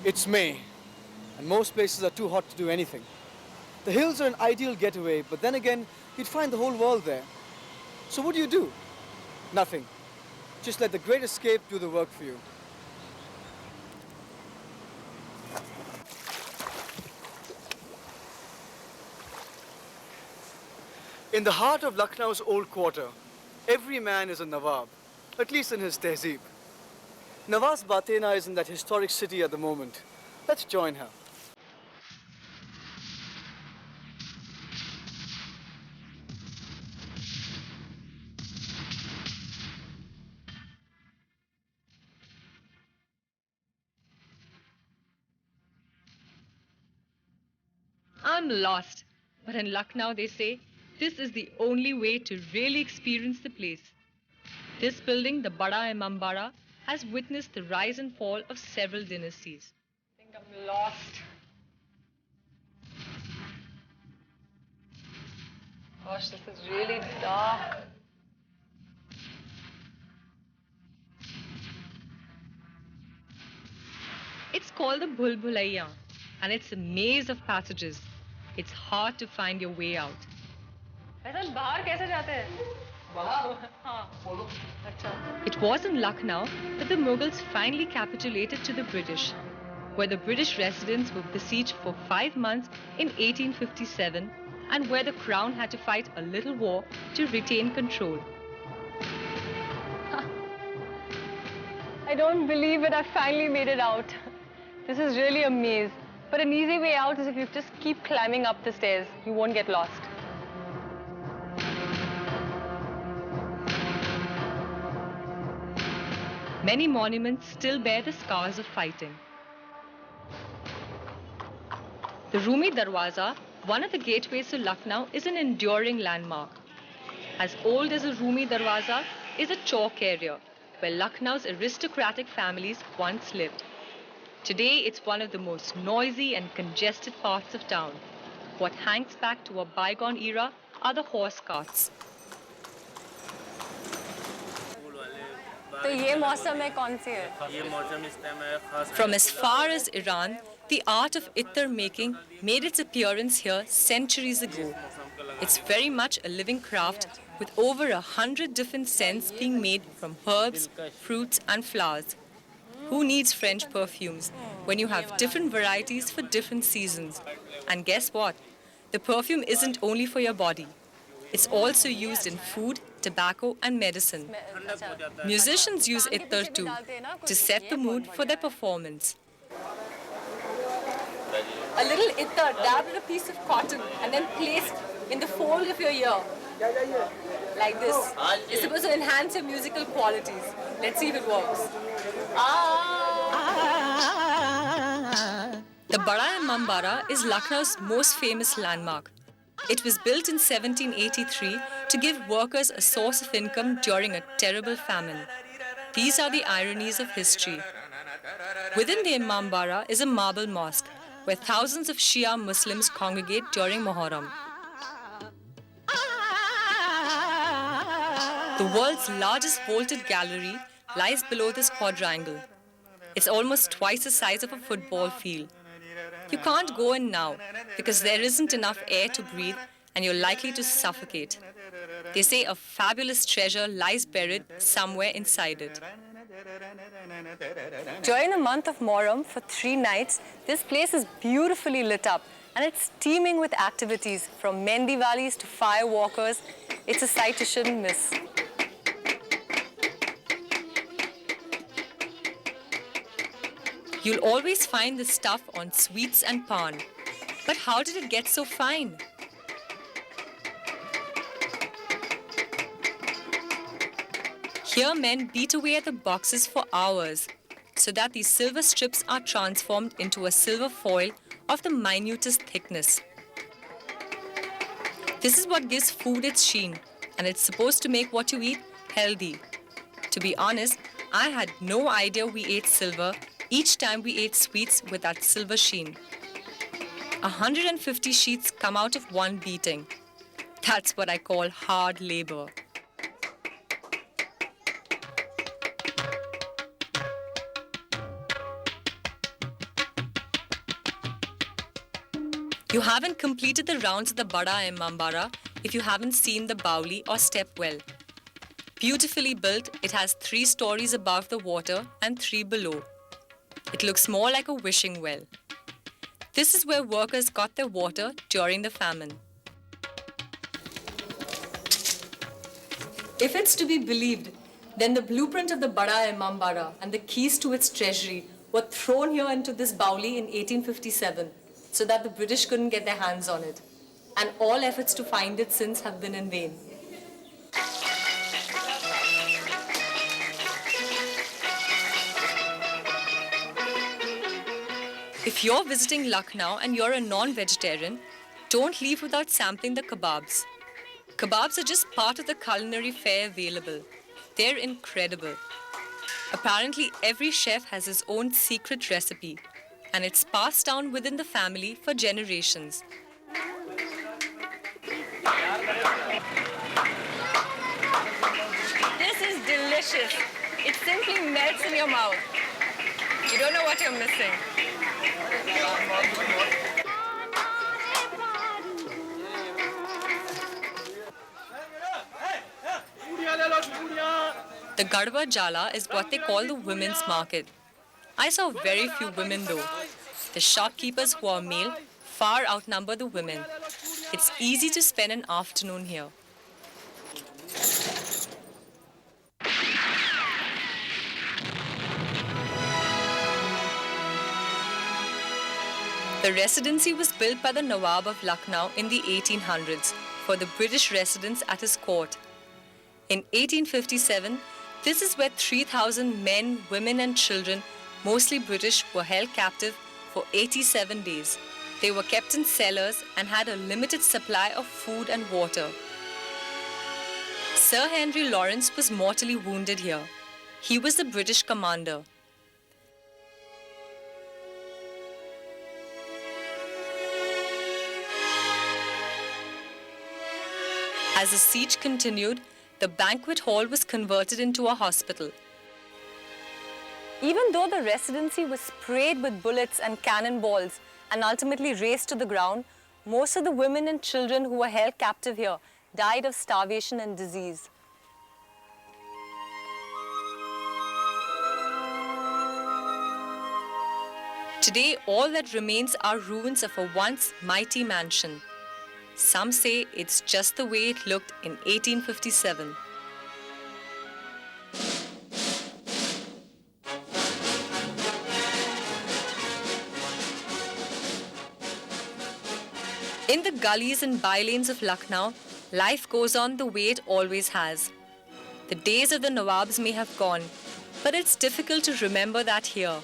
It's May, and most places are too hot to do anything. The hills are an ideal getaway, but then again, you'd find the whole world there. So what do? Nothing. Just let the Great Escape do the work for you. In the heart of Lucknow's old quarter, every man is a Nawab, at least in his tehzeeb. Nawaz Batena is in that historic city at the moment. Let's join her. I'm lost. But in Lucknow, they say this is the only way to really experience the place. This building, the Bada Imambara, has witnessed the rise and fall of several dynasties. I think I'm lost. Gosh, this is really dark. It's called the Bhul Bhulaiya, and it's a maze of passages. It's hard to find your way out. ऐसा बाहर कैसे जाते हैं? It was in Lucknow that the Mughals finally capitulated to the British, where the British residents were besieged for 5 months in 1857 and where the crown had to fight a little war to retain control. I don't believe it. I finally made it out. This is really a maze. But an easy way out is if you just keep climbing up the stairs. You won't get lost. Many monuments still bear the scars of fighting. The Rumi Darwaza, one of the gateways to Lucknow, is an enduring landmark. As old as a Rumi Darwaza is a chalk area where Lucknow's aristocratic families once lived. Today, it's one of the most noisy and congested parts of town. What hangs back to a bygone era are the horse carts. From as far as Iran, the art of ittar making made its appearance here centuries ago. It's very much a living craft with over 100 different scents being made from herbs, fruits and flowers. Who needs French perfumes when you have different varieties for different seasons? And guess what? The perfume isn't only for your body. It's also used in food, tobacco and medicine. Musicians use ittar too, to set the mood for their performance. A little ittar dabbed in a piece of cotton and then placed in the fold of your ear. Like this. It's supposed to enhance your musical qualities. Let's see if it works. The Bada Imambara is Lucknow's most famous landmark. It was built in 1783 to give workers a source of income during a terrible famine. These are the ironies of history. Within the Imambara is a marble mosque where thousands of Shia Muslims congregate during Muharram. The world's largest vaulted gallery lies below this quadrangle. It's almost twice the size of a football field. You can't go in now because there isn't enough air to breathe and you're likely to suffocate. They say a fabulous treasure lies buried somewhere inside it. During the month of Muharram, for 3 nights, this place is beautifully lit up and it's teeming with activities from Mehndi Walis to firewalkers. It's a sight you shouldn't miss. You'll always find this stuff on sweets and pan. But how did it get so fine? Here men beat away at the boxes for hours so that these silver strips are transformed into a silver foil of the minutest thickness. This is what gives food its sheen, and it's supposed to make what you eat healthy. To be honest, I had no idea we ate silver each time we ate sweets with that silver sheen. 150 sheets come out of one beating. That's what I call hard labor. You haven't completed the rounds of the Bada Imambara if you haven't seen the Bauli or step well. Beautifully built, it has 3 stories above the water and 3 below. It looks more like a wishing well. This is where workers got their water during the famine. If it's to be believed, then the blueprint of the Bada Imambara and the keys to its treasury were thrown here into this Bauli in 1857 so that the British couldn't get their hands on it. And all efforts to find it since have been in vain. If you're visiting Lucknow and you're a non-vegetarian, don't leave without sampling the kebabs. Kebabs are just part of the culinary fare available. They're incredible. Apparently, every chef has his own secret recipe, and it's passed down within the family for generations. This is delicious. It simply melts in your mouth. You don't know what you're missing. The Garhwa Jala is what they call the women's market. I saw very few women though. The shopkeepers who are male far outnumber the women. It's easy to spend an afternoon here. The residency was built by the Nawab of Lucknow in the 1800s for the British residents at his court. In 1857, this is where 3,000 men, women and children, mostly British, were held captive for 87 days. They were kept in cellars and had a limited supply of food and water. Sir Henry Lawrence was mortally wounded here. He was the British commander. As the siege continued, the banquet hall was converted into a hospital. Even though the residency was sprayed with bullets and cannonballs and ultimately razed to the ground, most of the women and children who were held captive here died of starvation and disease. Today, all that remains are ruins of a once mighty mansion. Some say it's just the way it looked in 1857. In the gullies and bylanes of Lucknow, life goes on the way it always has. The days of the Nawabs may have gone, but it's difficult to remember that here.